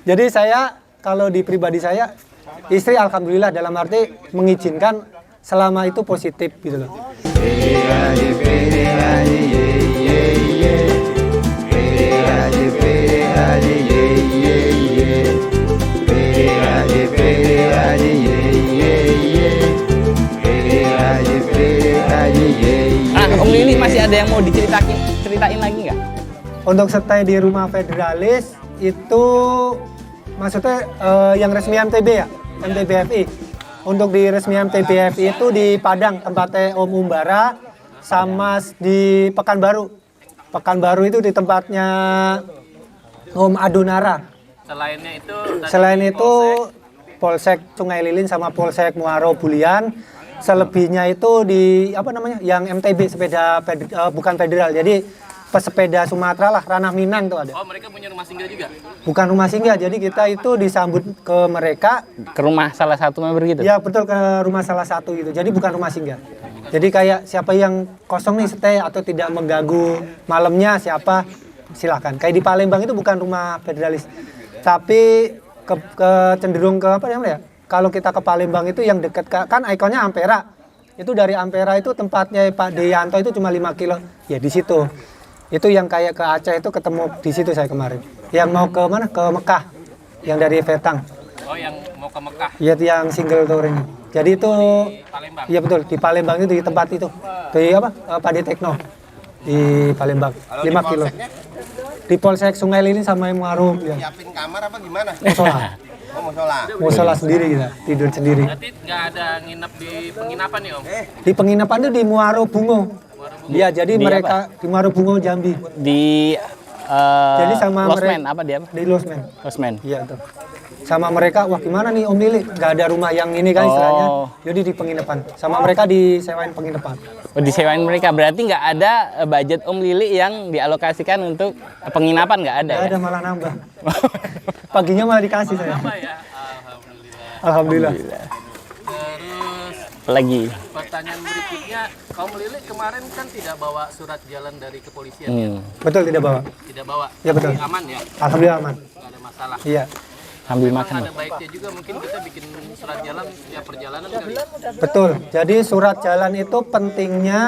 Jadi saya kalau di pribadi saya, istri alhamdulillah dalam arti mengizinkan selama itu positif gitu loh. Om Lili masih ada yang mau ceritain lagi nggak? Untuk stay di rumah federalis itu maksudnya yang resmi MTB ya, MTBFI. Untuk di resmi MTBFI itu di Padang tempatnya Om Umbara, sama di Pekanbaru. Pekanbaru itu di tempatnya Om Adonara. Selain itu Polsek Sungai Lilin sama Polsek Muaro Bulian. Selebihnya itu di apa namanya? Yang MTB sepeda bukan federal. Jadi pesepeda Sumatera lah, Ranah Minang tuh ada. Oh, mereka punya rumah singgah juga? Bukan rumah singgah, jadi kita itu disambut ke mereka. Ke rumah salah satu member gitu? Ya betul, ke rumah salah satu gitu, jadi bukan rumah singgah. Jadi kayak siapa yang kosong nih stay atau tidak mengganggu malamnya siapa, silahkan. Kayak di Palembang itu bukan rumah federalis, tapi cenderung ke apa namanya ya? Kalau kita ke Palembang itu yang dekat, kan ikonnya Ampera. Itu dari Ampera itu tempatnya Pak Deyanto itu cuma 5 kilo, ya di situ. Itu yang kayak ke Aceh itu ketemu di situ saya kemarin. Yang mau ke mana? Ke Mekah. Yang dari Vetang. Oh, yang mau ke Mekah. Iya, yang single tour ini. Jadi itu Di Palembang. Iya betul, di Palembang itu di tempat itu. Di apa? Pade Tekno. Di Palembang. 5 kilo. Di Polsek Sungai Lilin sama Muaro. Ya. Siapin kamar apa gimana? Musola. Oh, musola. Musola sendiri kita, tidur sendiri. Berarti nggak ada nginep di penginapan nih, Om? Di penginapan itu di Muaro Bungo. Iya, jadi Di mereka di Muaro Bungo Jambi. Di Jadi sama Losmen, apa dia? Di Losmen. Losmen. Iya tuh. Sama mereka, wah gimana nih Om Lili? Gak ada rumah yang ini kan istilahnya. Oh. Jadi di penginapan. Sama mereka disewain penginapan. Oh, disewain mereka. Berarti nggak ada budget Om Lili yang dialokasikan untuk penginapan, nggak ada? Gak ada, malah nambah. Paginya malah dikasih saya. Apa ya? Alhamdulillah. Alhamdulillah. Terus Lagi. pertanyaan berikutnya, kaum Lili kemarin kan tidak bawa surat jalan dari kepolisian ya? Betul, tidak bawa. Tidak bawa? Ya, betul. Tapi aman ya? Alhamdulillah aman. Nggak ada masalah? Iya. Ambil Memang makan. ada baiknya juga mungkin kita bikin surat jalan setiap perjalanan kali ya? Betul. Jadi surat jalan itu pentingnya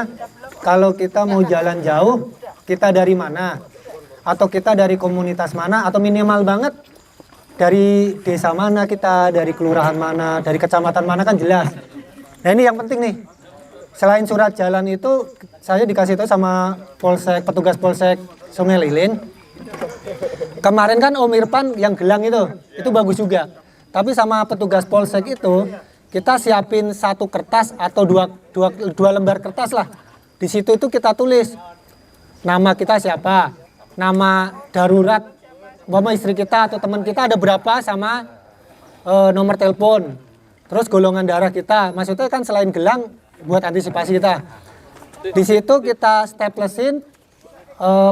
kalau kita mau jalan jauh, kita dari mana? Atau kita dari komunitas mana? Atau minimal banget dari desa mana kita, dari kelurahan mana, dari kecamatan mana kan jelas. Nah ini yang penting nih. Selain surat jalan itu, saya dikasih tahu sama petugas Polsek Sungai Lilin. Kemarin kan Om Irfan yang gelang itu bagus juga. Tapi sama petugas Polsek itu, kita siapin satu kertas atau dua lembar kertas lah. Di situ itu kita tulis nama kita siapa, nama darurat, umpama istri kita atau teman kita ada berapa sama nomor telepon. Terus golongan darah kita, maksudnya kan selain gelang buat antisipasi kita. Di situ kita staplesin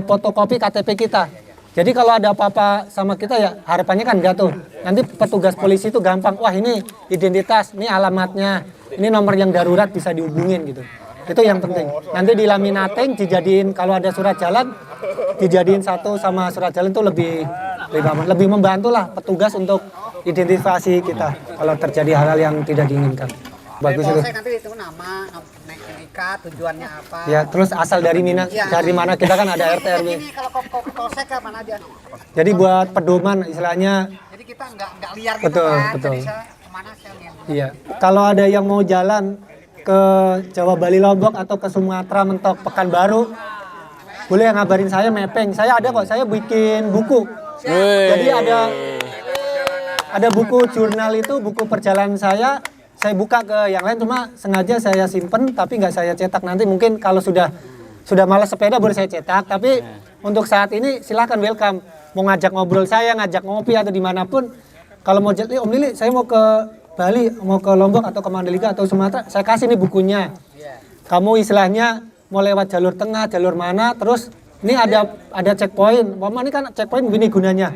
fotokopi KTP kita. Jadi kalau ada apa-apa sama kita ya harapannya kan enggak tuh. Nanti petugas polisi itu gampang, wah ini identitas, ini alamatnya, ini nomor yang darurat bisa dihubungin gitu. Itu yang penting. Nanti dilaminating, dijadiin kalau ada surat jalan, dijadiin satu sama surat jalan itu lebih membantu lah petugas untuk identifikasi kita kalau terjadi hal-hal yang tidak diinginkan. Bagus itu. Nanti itu nama, NIK, tujuannya apa. Ya, terus asal dari mana kita kan ada RT RW. Ini kalau ke polsek ke mana aja. Jadi buat pedoman istilahnya. Jadi kita nggak liar gitu Betul, kan. betul. Jadi kemana sih yang Iya. Kalau ada yang mau jalan ke Jawa Bali Lombok atau ke Sumatera Mentok Pekanbaru, boleh ngabarin saya mapping. Saya ada kok, saya bikin buku. Jadi ada buku jurnal itu, buku perjalanan saya buka ke yang lain, cuma sengaja saya simpen tapi nggak saya cetak. Nanti mungkin kalau sudah malas sepeda boleh saya cetak, tapi untuk saat ini silakan welcome. Mau ngajak ngobrol saya, ngajak ngopi atau dimanapun, kalau mau jadi Om Lili saya mau ke Bali, mau ke Lombok atau ke Mandalika atau Sumatera, saya kasih nih bukunya. Kamu istilahnya mau lewat jalur tengah, jalur mana, terus ini ada checkpoint. Mama ini kan checkpoint begini gunanya.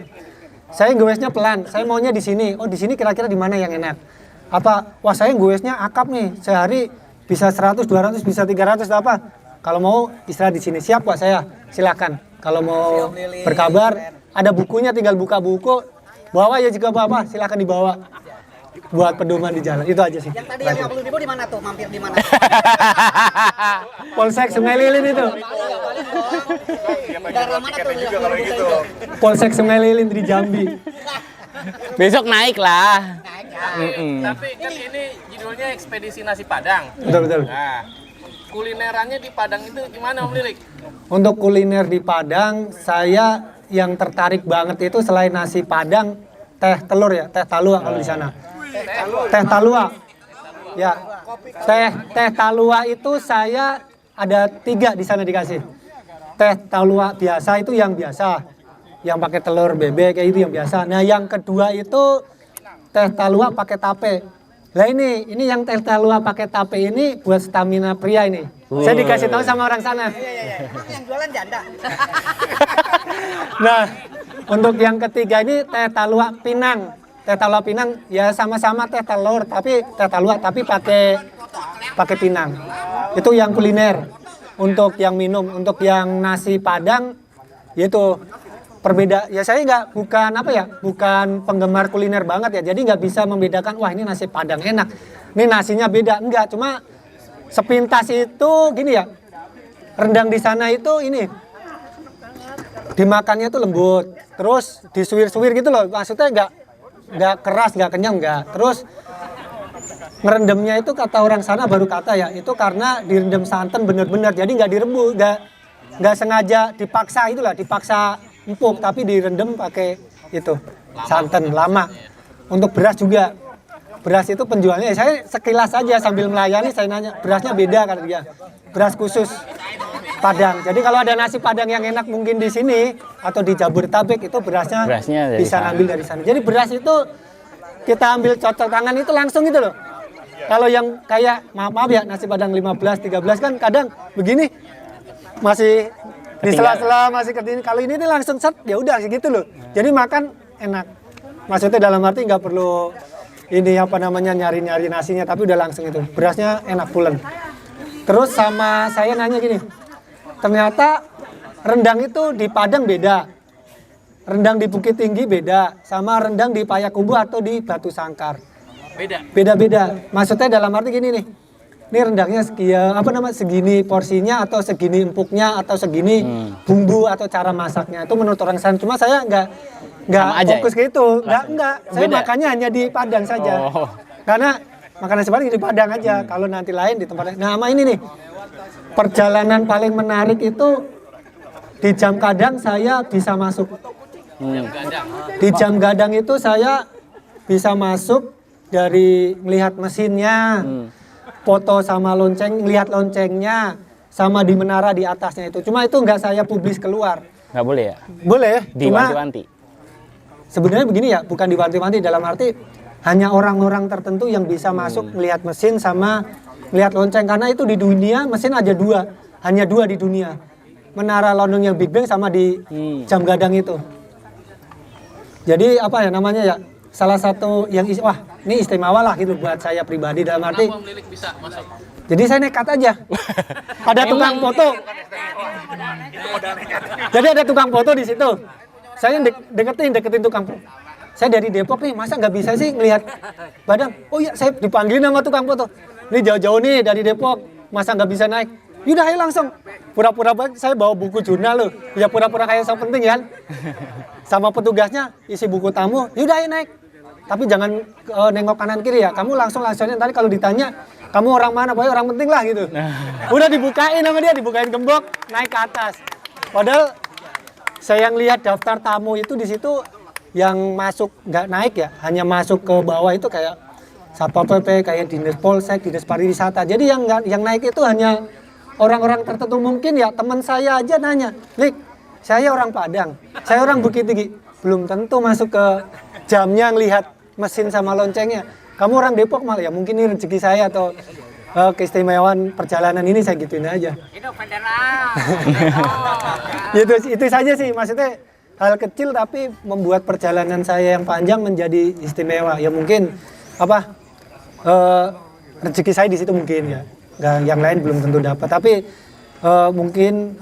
Saya goesnya pelan, saya maunya di sini. Oh di sini kira-kira di mana yang enak? Apa? Wah saya goesnya akap nih, sehari bisa 100, 200, bisa 300 apa? Kalau mau istirahat di sini, siap Pak saya, silakan. Kalau mau berkabar, ada bukunya, tinggal buka buku, Bawa ya juga bapak, silakan dibawa buat pedoman di jalan. Itu aja sih. Yang tadi yang 50.000 di mana tuh? Mampir di mana? Polsek Sungai Lilin itu. Daerah mana tuh? Gitu. Polsek Sungai Lilin di Jambi. Besok naik lah. Naik ya. Tapi kan ini judulnya ekspedisi nasi Padang. Betul betul. Nah, kulinerannya di Padang itu gimana Om Lilik? Untuk kuliner di Padang, saya yang tertarik banget itu selain nasi Padang, teh telur ya, teh talua kalau di sana. Teh talua. Ya. Teh talua itu saya ada 3 di sana dikasih. Teh talua biasa itu yang biasa. Yang pakai telur bebek kayak itu yang biasa. Nah, yang kedua itu teh talua pakai tape. Lah ini yang teh talua pakai tape ini buat stamina pria ini. Saya dikasih tahu sama orang sana. Emang yang jualan janda? Nah, untuk yang ketiga ini teh talua Pinang. Teh talua Pinang ya sama-sama teh telur tapi teh talua tapi pakai pinang. Itu yang kuliner. Untuk yang minum, untuk yang nasi Padang yaitu perbeda. Ya saya bukan penggemar kuliner banget ya. Jadi nggak bisa membedakan wah ini nasi Padang enak. Ini nasinya beda. Enggak, cuma sepintas itu gini ya. Rendang di sana itu ini dimakannya tuh lembut, terus disuwir-suwir gitu loh, maksudnya nggak keras, nggak kenyang, nggak. Terus ngerendamnya itu kata orang sana baru kata ya, itu karena direndam santan bener-bener, jadi nggak direbus, nggak sengaja dipaksa itulah, dipaksa empuk, tapi direndam pakai itu santan lama. Untuk beras juga, beras itu penjualnya, saya sekilas aja sambil melayani saya nanya, berasnya beda kan dia, beras khusus Padang. Jadi kalau ada nasi Padang yang enak mungkin di sini atau di Jabodetabek itu berasnya bisa ngambil dari sana. Jadi beras itu kita ambil cocok tangan itu langsung gitu loh. Kalau yang kayak maaf ya nasi Padang 15, 13 kan kadang begini masih di sela-sela masih ketinggian. Kalau ini langsung set ya udah gitu loh. Jadi makan enak. Maksudnya dalam arti nggak perlu ini nyari-nyari nasinya tapi udah langsung itu. Berasnya enak pulen. Terus sama saya nanya gini. Ternyata rendang itu di Padang beda. Rendang di Bukit Tinggi beda sama rendang di Payakumbuh atau di Batu Sangkar. Beda-beda. Maksudnya dalam arti gini nih. Ini rendangnya segini porsinya atau segini empuknya atau segini bumbu atau cara masaknya. Itu menurut orang sana. Cuma saya nggak fokus ke itu. Enggak. Saya makannya hanya di Padang saja. Karena makanan seperti di Padang aja. Kalau nanti lain di tempat lain. Nah, sama ini nih. Perjalanan paling menarik itu di Jam Gadang saya bisa masuk. Di Jam Gadang itu saya bisa masuk dari melihat mesinnya, foto sama lonceng, lihat loncengnya, sama di menara di atasnya itu. Cuma itu nggak saya publis keluar. Nggak boleh ya? Boleh. Diwanti-wanti. Sebenarnya begini ya, bukan diwanti-wanti dalam arti hanya orang-orang tertentu yang bisa masuk melihat mesin sama melihat lonceng, karena itu di dunia mesin aja 2, hanya 2 di dunia. Menara London yang Big Bang sama di Jam Gadang itu. Jadi salah satu yang ini istimewa lah gitu buat saya pribadi dalam arti. Kenapa Om Lilik bisa masuk? Jadi saya nekat aja. Ada tukang foto. Jadi ada tukang foto di situ. Saya deketin tukang foto. Saya dari Depok nih, masa nggak bisa sih ngelihat Padang? Oh iya, saya dipanggilin sama tukang foto. Ini jauh-jauh nih dari Depok, masa nggak bisa naik? Yaudah ayo langsung. Pura-pura saya bawa buku jurnal loh. Ya pura-pura kayak so penting kan. Sama petugasnya isi buku tamu, yaudah ayo naik. Tapi jangan nengok kanan kiri ya. Kamu langsungnya tadi kalau ditanya, kamu orang mana? Pokoknya orang penting lah gitu. Udah dibukain sama dia, dibukain gembok, naik ke atas. Padahal saya yang lihat daftar tamu itu di situ yang masuk nggak naik ya, hanya masuk ke bawah itu kayak Satpol PP, kayak Dinas Polsek, Dinas Pariwisata. Jadi yang naik itu hanya orang-orang tertentu. Mungkin ya teman saya aja nanya, Lik, saya orang Padang, saya orang Bukit Tinggi. Belum tentu masuk ke jamnya ngelihat mesin sama loncengnya. Kamu orang Depok malah ya mungkin ini rezeki saya atau keistimewaan perjalanan ini saya gituin aja. Hidup federal. Itu saja sih, maksudnya hal kecil tapi membuat perjalanan saya yang panjang menjadi istimewa. Ya mungkin rezeki saya di situ mungkin ya. Nggak, yang lain belum tentu dapat. Tapi mungkin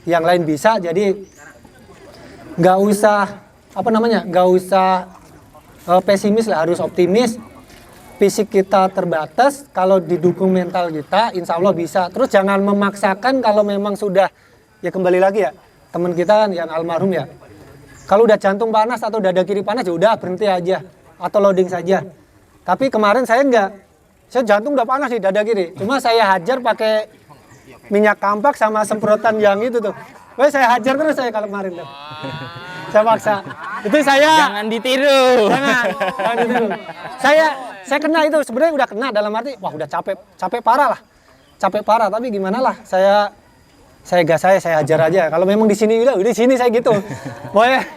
yang lain bisa. Jadi nggak usah pesimis lah, harus optimis. Fisik kita terbatas, kalau didukung mental kita, insya Allah bisa. Terus jangan memaksakan kalau memang sudah, ya kembali lagi ya, teman kita kan yang almarhum ya. Kalau udah jantung panas atau dada kiri panas, ya udah berhenti aja atau loading saja. Tapi kemarin saya enggak, saya jantung udah panas di dada kiri. Cuma saya hajar pakai minyak kampak sama semprotan yang itu tuh. Wah, saya hajar terus saya kalau kemarin tuh. Saya paksa. Itu saya Jangan ditiru. jangan ditiru. Saya kena itu sebenarnya udah kena dalam arti wah udah capek parah lah. Capek parah tapi gimana lah saya gas saya hajar aja. Kalau memang di sini udah di sini saya gitu. Pokoknya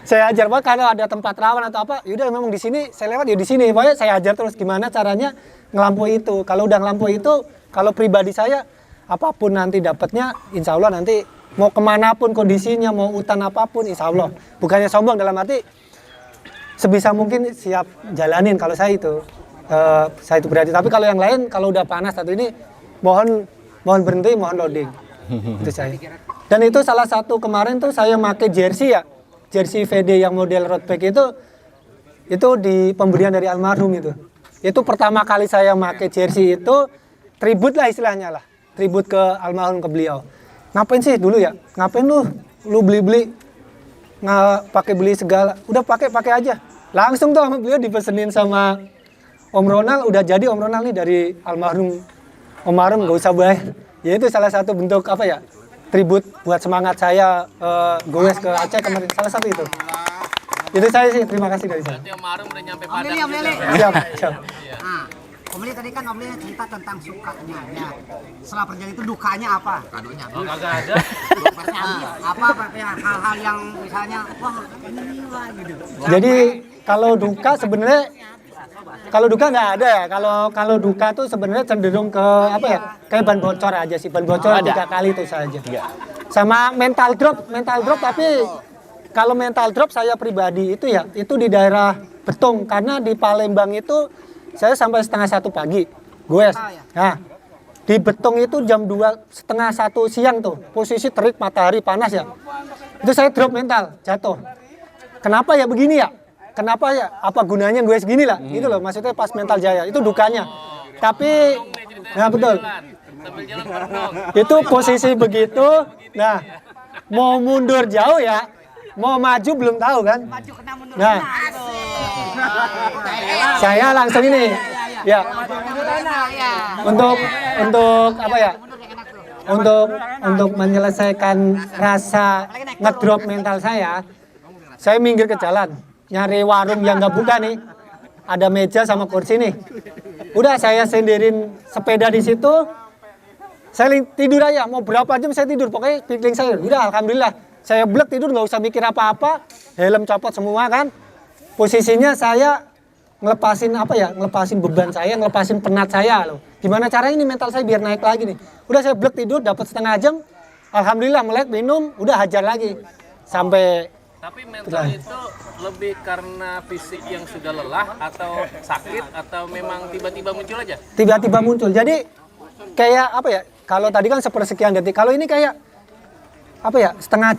saya hajar banget kalau ada tempat rawan atau apa, yaudah memang di sini saya lewat ya di sini. Pokoknya saya hajar terus gimana caranya ngelampaui itu. Kalau udah ngelampaui itu, kalau pribadi saya apapun nanti dapatnya insya Allah nanti mau kemanapun kondisinya, mau hutan apapun insya Allah. Bukannya sombong dalam arti sebisa mungkin siap jalanin kalau saya itu berarti. Tapi kalau yang lain kalau udah panas atau ini mohon berhenti, mohon loading. Itu saya. Dan itu salah satu kemarin tuh saya pakai jersey ya, jersey VD yang model road bike itu di pemberian dari almarhum itu. Itu pertama kali saya pakai jersey itu tribut lah istilahnya lah, tribut ke almarhum, ke beliau. Ngapain sih dulu ya? Ngapain lu beli nggak pakai beli segala? Udah pakai aja. Langsung tuh sama beliau dipesenin sama Om Ronald, udah jadi Om Ronald nih dari almarhum Om Arum, nggak usah bayar. Ya itu salah satu bentuk apa ya? Tribut buat semangat saya goes ke Aceh kemarin, salah satu itu. Itu saya sih, terima kasih dari saya. Berarti Om Arum udah nyampe Om Padang Lili, Om juga. Lili. Siap. Nah, Om Lili tadi kan Om Lili cerita tentang sukanya ya. Setelah perjalanan itu dukanya apa? Oh, kagak ada. Apa ya hal-hal yang misalnya wah ini wah gitu. Jadi kalau duka sebenarnya nggak ada ya. Kalau duka tuh sebenarnya cenderung ke apa ya? Kayak ban bocor aja sih, ban bocor 3 kali itu saja. Sama mental drop tapi kalau mental drop saya pribadi itu ya, itu di daerah Betung karena di Palembang itu saya sampai 12:30 pagi, goes. Nah, di Betung itu jam 2:30 siang tuh, posisi terik matahari panas ya. Itu saya drop mental, jatuh. Kenapa ya begini ya? Kenapa ya? Apa gunanya gue segini lah? Gitu loh, maksudnya pas mental jaya. Itu dukanya. Tapi, nah betul. Sambil jalan merenung. Itu posisi begitu. Nah, mau mundur jauh ya, mau maju belum tahu kan? Maju kena mundur. Nah, saya langsung ini, ya. Untuk apa ya? Untuk menyelesaikan rasa ngedrop mental saya minggir ke jalan, nyari warung yang nggak buka nih, ada meja sama kursi nih. Udah saya senderin sepeda di situ, saya tidur aja, mau berapa jam saya tidur, pokoknya pikirin saya. Udah alhamdulillah, saya blek tidur nggak usah mikir apa-apa, helm copot semua kan. Posisinya saya ngelepasin beban saya, ngelepasin penat saya loh. Gimana caranya ini mental saya biar naik lagi nih. Udah saya blek tidur, dapat setengah jam, alhamdulillah melek minum, udah hajar lagi sampai. Tapi mental itu lebih karena fisik yang sudah lelah atau sakit atau memang tiba-tiba muncul aja? Tiba-tiba muncul. Jadi kayak apa ya? Kalau tadi kan sepersekian detik. Kalau ini kayak apa ya? Setengah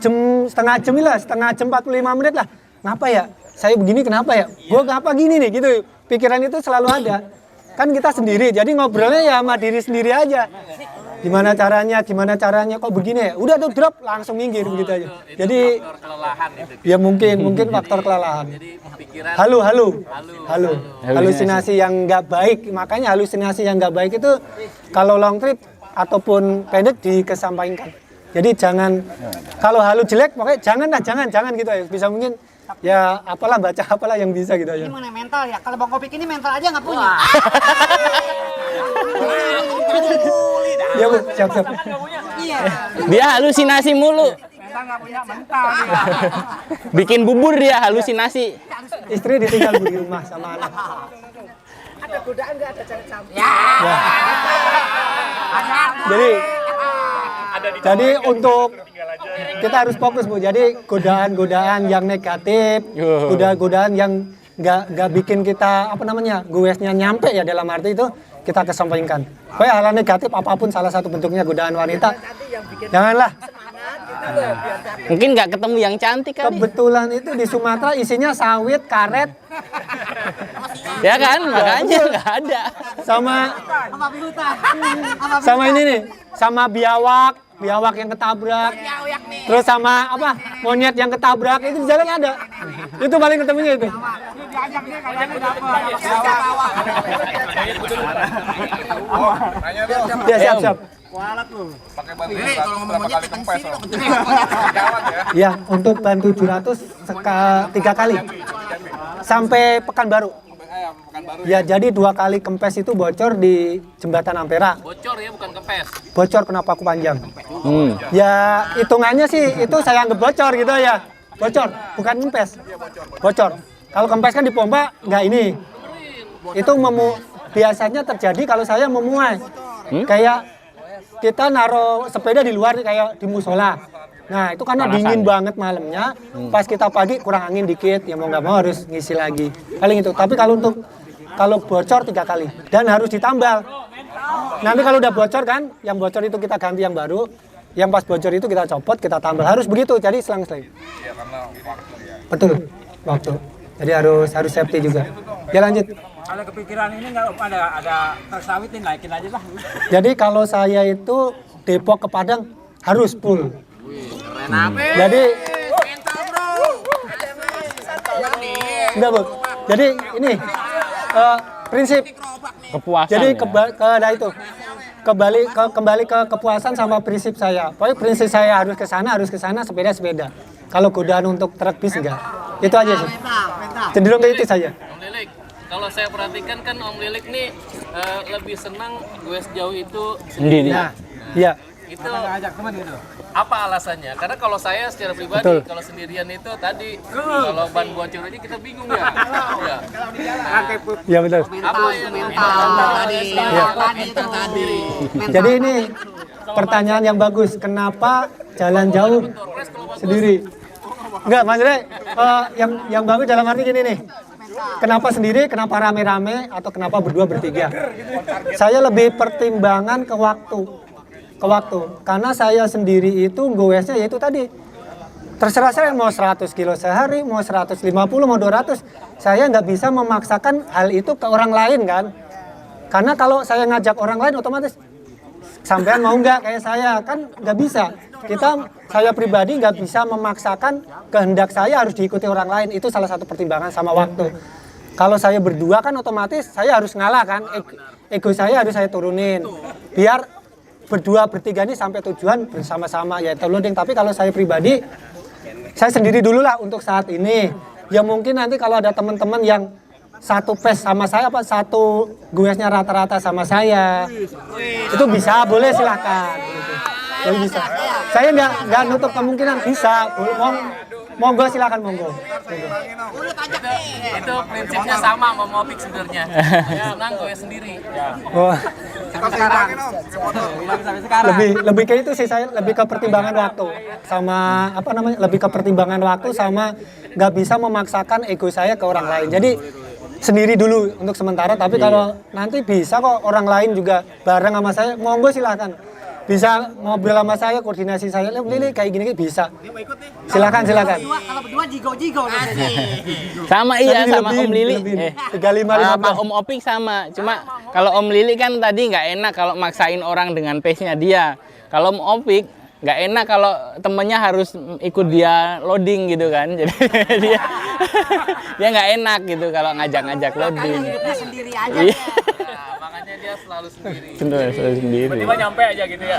jam lah, setengah jam 45 menit lah. Ngapa ya? Saya begini kenapa ya? Gue ngapa gini nih gitu. Pikiran itu selalu ada. Kan kita sendiri, jadi ngobrolnya ya sama diri sendiri aja. Gimana caranya kok begini ya? Udah tuh drop langsung minggir begitu aja. Jadi Faktor kelelahan itu. ya mungkin faktor kelelahan. Jadi pikiran Halu. Halusinasi yang nggak baik. Makanya halusinasi yang nggak baik itu kalau long trip ataupun pendek dikesampingkan. Jadi jangan, kalau halu jelek pokoknya jangan gitu ya. Bisa mungkin ya baca apalah yang bisa gitu aja. Ini mengenai mental ya. Kalau Bang Kopik ini mental aja nggak punya. Iya Bu, siap. Iya. Dia halusinasi mulu. Mental nggak punya mental. Bikin bubur dia halusinasi. Istri ditinggal di rumah sama anak. Ada godaan nggak ada cari campur? Jadi untuk kita harus fokus Bu. Jadi godaan-godaan yang negatif, godaan-godaan yang nggak bikin kita goesnya nyampe ya dalam arti itu kita kesampingkan. Pokoknya hal negatif apapun salah satu bentuknya godaan wanita, janganlah. Mungkin nggak ketemu yang cantik kali. Kebetulan itu di Sumatera isinya sawit, karet, Ya kan, makanya nggak ada. sama Apa pihutan? sama ini nih, sama biawak yang ketabrak. Terus sama apa? Monyet yang ketabrak itu di jalan ada. Itu paling ketemunya itu. Ya siap. Ini kalau ngomong monyet ketengsi lo. Ya, untuk ban 700 3 kali. Sampai Pekanbaru. Ya, jadi 2 kali kempes itu bocor di jembatan Ampera. Bocor ya, bukan kempes. Bocor kenapa aku panjang? Ya, hitungannya sih itu saya anggap bocor gitu ya. Bocor, bukan kempes. Bocor. Kalau kempes kan dipompa, nggak ini. Itu biasanya terjadi kalau saya memuai. Kayak kita naruh sepeda di luar kayak di musola. Nah, itu karena dingin banget malamnya. Pas kita pagi kurang angin dikit, ya mau nggak mau harus ngisi lagi. Paling itu. Tapi kalau bocor 3 kali dan harus ditambal. Nanti kalau udah bocor kan, yang bocor itu kita ganti yang baru. Yang pas bocor itu kita copot, kita tambal. Harus begitu. Jadi selang-seling. Iya, karena waktu ya. Betul. Waktu. Jadi harus safety juga. Ya lanjut. Kalau kepikiran ini nggak ada truk sawit nih, naikin aja lah. Jadi kalau saya itu Depok ke Padang harus full. Jadi enggak, Bu. Jadi ini prinsip. Kepuasan. Jadi ya. kembali ke kepuasan sama prinsip saya. Pokoknya prinsip saya harus ke sana, sepeda. Kalau godaan untuk truk bis enggak. Itu aja sih. Cenderung ke itu saja. Om Lilik, kalau saya perhatikan kan Om Lilik nih lebih senang gue sejauh itu Sendiri. Nah, iya. itu Ajak teman gitu. apa alasannya? Karena kalau saya secara pribadi, Betul. kalau sendirian itu tadi kalau ban bocor aja kita bingung ya. Ya. Iya betul. Apa yang Tadi. Jadi ini pertanyaan yang bagus. Kenapa jalan jauh sendiri? Enggak, Mas Re. Yang bagus dalam arti gini nih. Kenapa sendiri? Kenapa rame-rame? Atau kenapa berdua bertiga? Saya lebih pertimbangan ke waktu. Karena saya sendiri itu goesnya yaitu tadi. Terserah saya mau 100 kilo sehari, mau 150, mau 200. Saya nggak bisa memaksakan hal itu ke orang lain kan. Karena kalau saya ngajak orang lain otomatis sampean mau nggak kayak saya kan nggak bisa. Saya pribadi nggak bisa memaksakan kehendak saya harus diikuti orang lain. Itu salah satu pertimbangan sama waktu. Kalau saya berdua kan otomatis saya harus ngalah kan. Ego saya harus saya turunin. Biar berdua bertiga ini sampai tujuan bersama-sama ya loading. Tapi kalau saya pribadi saya sendiri dulu lah untuk saat ini. Ya mungkin nanti kalau ada teman-teman yang satu pace sama saya apa satu goesnya rata-rata sama saya itu bisa, boleh silahkan gitu. Jadi bisa. Saya nggak nutup kemungkinan bisa. Monggo silakan monggo. itu prinsipnya sama sama Mopik sebenarnya. Senang gue sendiri. Wah, Sekarang. Sampai sekarang. lebih ke itu sih, saya lebih ke pertimbangan waktu sama lebih ke pertimbangan waktu sama nggak bisa memaksakan ego saya ke orang lain. Jadi sendiri dulu untuk sementara, tapi kalau nanti bisa kok orang lain juga bareng sama saya, monggo silahkan. Bisa ngobrol sama saya, koordinasi saya, Lili kayak gini bisa. Silakan. Kalau berdua jigo-jigo Sama iya, Tadi sama Om Lili. 35-15. Sama Om Opik sama. Cuma kalau Om Lili kan tadi nggak enak kalau maksain orang dengan pace-nya dia. Kalau Om Opik nggak enak kalau temennya harus ikut dia loading gitu kan. Jadi dia nggak enak gitu kalau ngajak-ngajak loading. hidupnya sendiri aja. Iya. Nah, makanya dia selalu sendiri. Sendiri. Tiba-tiba nyampe aja gitu ya.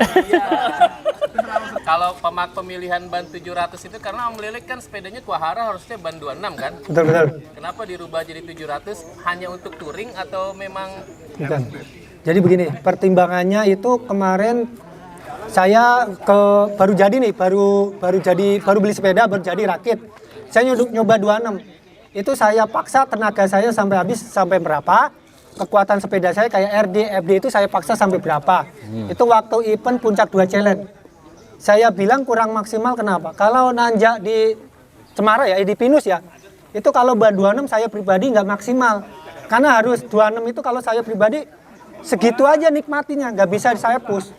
Kalau pemilihan ban 700 itu karena Om Lilik kan sepedanya Kuahara harusnya ban 26 kan? Betul. Kenapa dirubah jadi 700 hanya untuk touring atau memang Bukan. Jadi begini, pertimbangannya itu kemarin saya baru beli sepeda, baru jadi rakit. Saya nyoba 26. Itu saya paksa tenaga saya sampai habis sampai berapa? Kekuatan sepeda saya kayak RD, FD itu saya paksa sampai berapa? Itu waktu event Puncak 2 Challenge. Saya bilang kurang maksimal kenapa? Kalau nanjak di Cemara ya, di Pinus ya, itu kalau ban 26 saya pribadi nggak maksimal. Karena harus 26 itu kalau saya pribadi segitu aja nikmatinya, nggak bisa saya push.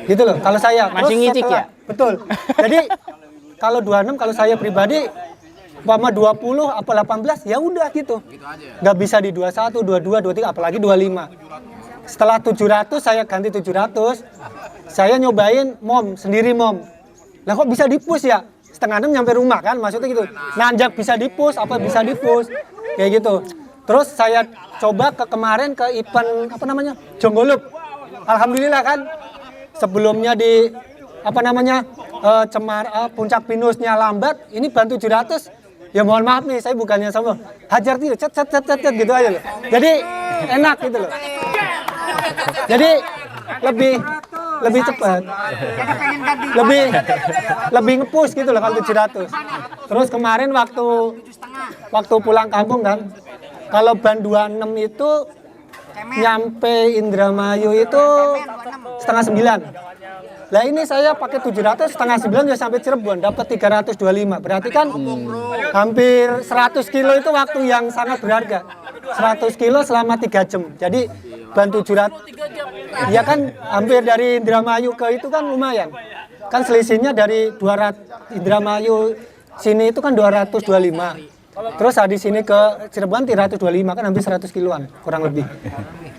Gitu loh, kalau saya. Masih Terus ngicik setelah- ya? Betul. Jadi kalau 26, kalau saya pribadi, umpama 20 apa 18, ya udah gitu. Nggak bisa di 21, 22, 23, apalagi 25. Setelah 700, saya ganti 700. Saya nyobain sendiri mom. Lah kok bisa di-push ya? Setengah 6 nyampe rumah kan, maksudnya gitu. Nanjak bisa di-push, apa bisa di-push. Kayak gitu. Terus saya coba kemarin ke event, apa namanya? Jonggolup. Alhamdulillah kan. Sebelumnya di, apa namanya? Puncak Pinusnya lambat, ini bantu 700. Ya mohon maaf nih, saya bukannya sama hajar tidak, cet gitu aja loh. Jadi enak gitu loh. Jadi lebih cepat, Jadi pengen ganti lebih nge-push gitu loh kalau 700. Terus kemarin waktu pulang kampung kan, kalau ban 26 itu nyampe Indramayu itu setengah 9. Lah ini saya pakai 700, setengah 9 udah sampai Cirebon, dapat 325. Berarti kan hampir 100 kilo itu waktu yang sangat berharga. 100 kilo selama 3 jam. Jadi ban 700, ya kan hampir dari Indramayu ke itu kan lumayan. Kan selisihnya dari 200 Indramayu sini itu kan 225. Terus di sini ke Cirebon 325, kan hampir 100 kiloan kurang lebih.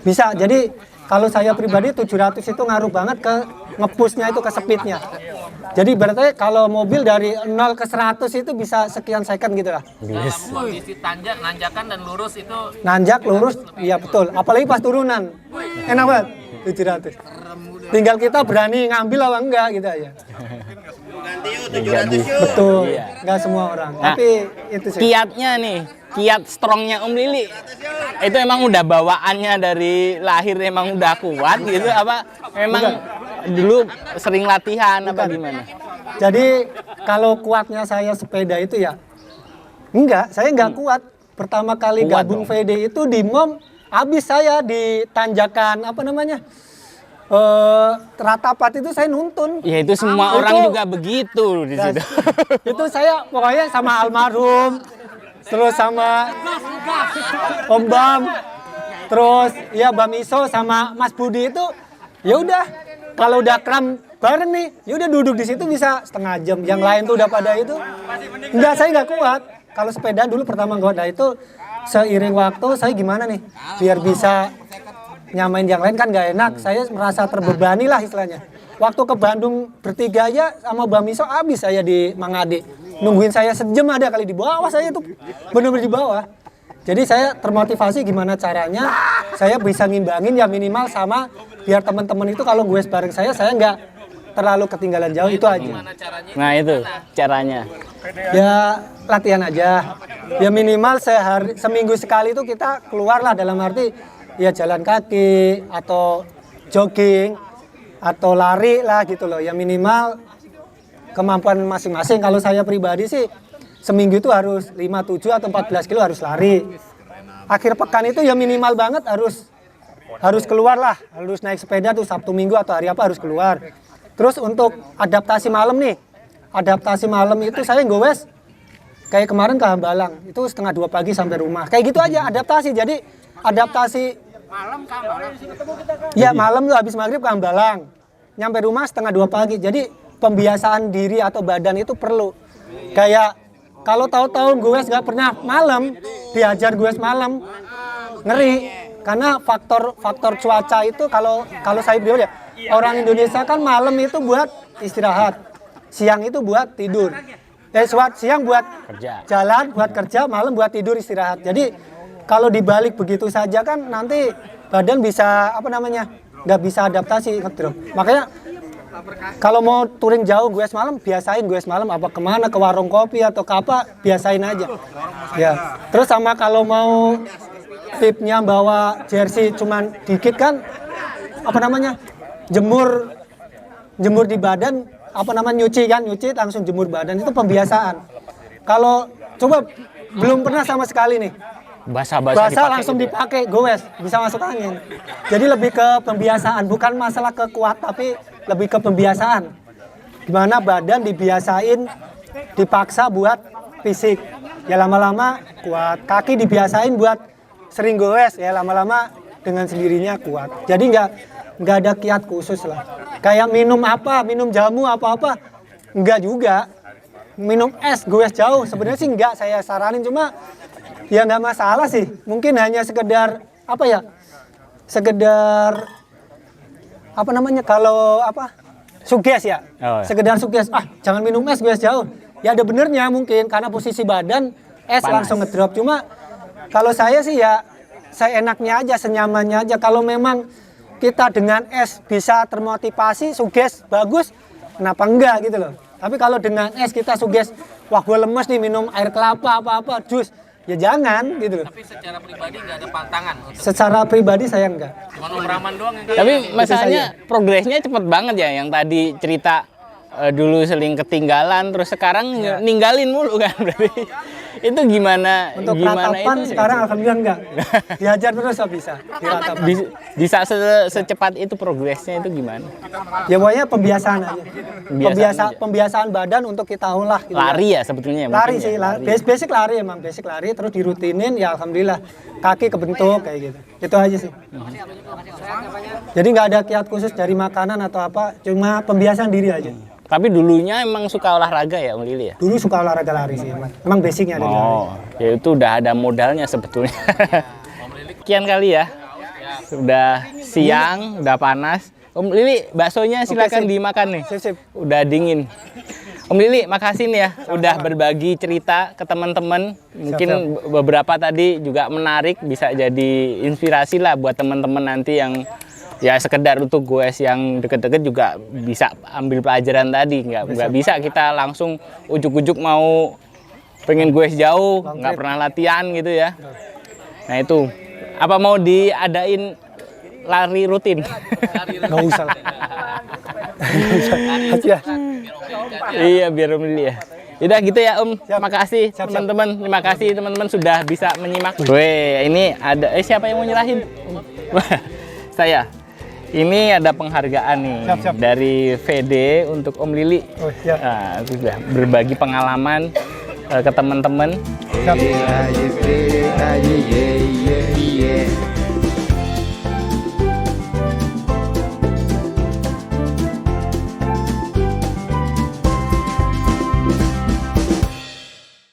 Bisa. Jadi kalau saya pribadi 700 itu ngaruh banget ke nge-pushnya itu, ke speednya. Jadi berarti kalau mobil dari 0 ke 100 itu bisa sekian second gitu lah. Kondisi nanjakan dan lurus itu Nanjak, lurus, iya betul. Apalagi pas turunan. Enak banget 700. Tinggal kita berani ngambil apa enggak gitu aja. Betul. Enggak semua orang. Nah, Tapi itu sih. Kiatnya nih, kiat strongnya Om Lili itu emang udah bawaannya dari lahir emang udah kuat gitu, apa memang dulu sering latihan apa gimana? Jadi kalau kuatnya saya sepeda itu ya enggak, saya enggak kuat. Pertama kali Kuat gabung dong. VD itu di MOM, habis saya di tanjakan apa namanya? Ratapat itu saya nuntun. Ya itu semua Itu- orang juga begitu di situ. Itu saya pokoknya sama almarhum, terus sama Om Bam, terus ya Bam Iso sama Mas Budi itu, ya udah kalau udah kram bareng nih, ya udah duduk di situ bisa setengah jam. Yang lain tuh udah pada itu, enggak, saya nggak kuat. Kalau sepeda dulu pertama gue ada itu, seiring waktu saya gimana nih, biar bisa nyamain yang lain kan nggak enak. Saya merasa terbebani lah istilahnya. Waktu ke Bandung bertiga aja sama Bam Iso habis saya di Mangade. Nungguin saya sejam ada kali di bawah, saya tuh bener-bener di bawah. Jadi saya termotivasi gimana caranya saya bisa ngimbangin ya minimal sama, biar teman-teman itu kalau gue bareng saya nggak terlalu ketinggalan jauh, itu aja. Nah itu caranya. Ya latihan aja. Ya minimal seminggu sekali itu kita keluar lah, dalam arti ya jalan kaki atau jogging atau lari lah gitu loh. Ya minimal kemampuan masing-masing. Kalau saya pribadi sih seminggu itu harus 5, 7 atau 14 kilo harus lari. Akhir pekan itu ya minimal banget harus keluar lah, harus naik sepeda tuh Sabtu Minggu atau hari apa harus keluar. Terus untuk adaptasi malam nih, adaptasi malam itu saya ngowes kayak kemarin ke Hambalang, itu setengah 2 pagi sampai rumah. Kayak gitu aja adaptasi. Jadi adaptasi ya malam tuh habis maghrib ke Hambalang, nyampe rumah setengah 2 pagi. Jadi pembiasaan diri atau badan itu perlu. Kayak kalau tahu-tahu gue nggak pernah malam, diajar gue malam, ngeri. Karena faktor cuaca itu kalau saya bilang ya, orang Indonesia kan malam itu buat istirahat, siang itu buat tidur. Siang buat Kerja. jalan, buat kerja, malam buat tidur istirahat. Jadi kalau dibalik begitu saja kan nanti badan bisa nggak bisa adaptasi gitu. Makanya kalau mau touring jauh gue malam, biasain gue malam apa kemana, ke warung kopi atau ke apa, biasain aja. Ya. Terus sama kalau mau tipnya bawa jersey cuman dikit kan, jemur di badan, nyuci langsung jemur badan, itu pembiasaan. Kalau coba belum pernah sama sekali nih, Basah-basah basah langsung dipakai gowes, bisa masuk angin. Jadi lebih ke pembiasaan, bukan masalah kekuatan, tapi lebih ke pembiasaan. Gimana badan dibiasain, dipaksa buat fisik, ya lama-lama kuat. Kaki dibiasain buat sering gowes, ya lama-lama dengan sendirinya kuat. Jadi nggak ada kiat khusus lah. Kayak minum apa, minum jamu apa-apa, nggak juga. Minum es goes jauh, sebenarnya sih nggak saya saranin, cuma ya nggak masalah sih. Mungkin hanya sekedar apa ya, sekedar apa namanya kalau apa suges ya, Oh, ya. sekedar suges. Jangan minum es goes jauh. Ya ada benernya mungkin karena posisi badan es Panas. langsung ngedrop. Cuma kalau saya sih ya saya enaknya aja, senyamannya aja. Kalau memang kita dengan es bisa termotivasi, suges bagus, kenapa enggak gitu loh. Tapi kalau dengan es kita suges, wah gue lemes nih minum air kelapa apa-apa, jus, ya jangan gitu loh. Tapi secara pribadi nggak ada pantangan untuk Secara pribadi saya enggak. cuma Om Rahman doang yang Tapi Iya, masalahnya progresnya cepet banget ya, yang tadi cerita dulu sering ketinggalan, terus sekarang ninggalin mulu kan berarti. Itu gimana? Untuk gimana ratapan itu? sekarang alhamdulillah enggak. Diajar terus nggak bisa. Di ratapan. Bisa secepat itu progresnya itu gimana? Ya pokoknya pembiasaan aja. Pembiasaan aja. Pembiasaan badan untuk kita olah gitu. Lari ya sebetulnya. Lari mungkin sih, ya, basic lari emang, basic lari terus dirutinin ya alhamdulillah kaki kebentuk kayak gitu. Itu aja sih. Jadi nggak ada kiat khusus dari makanan atau apa, cuma pembiasaan diri aja. Tapi dulunya emang suka olahraga ya Om Lili ya? Dulu suka olahraga lari sih emang. Emang basicnya ada di lari. Oh, ya itu udah ada modalnya sebetulnya. Sekian kali ya. Sudah siang, udah panas. Om Lili, baksonya silakan sip. dimakan nih. Sip. Udah dingin. Om Lili, makasih nih ya udah berbagi cerita ke teman-teman. Mungkin beberapa tadi juga menarik, bisa jadi inspirasi lah buat teman-teman nanti yang ya sekedar untuk goes yang deket-deket juga bisa ambil pelajaran tadi. Nggak bisa kita langsung ujuk-ujuk mau pengen goes jauh, nggak pernah latihan gitu ya. Nah itu, apa mau diadain lari rutin? Nggak usah. Ya. Iya biar Om Lili ya. Udah gitu ya Om. Siap. Makasih Siap. teman-teman. Terima kasih teman-teman sudah bisa menyimak. Weh, ini ada siapa yang mau nyerahin? Saya. Ini ada penghargaan nih Siap. dari VD untuk Om Lili. Oh, siap. Nah, sudah berbagi pengalaman ke teman-teman. Siap.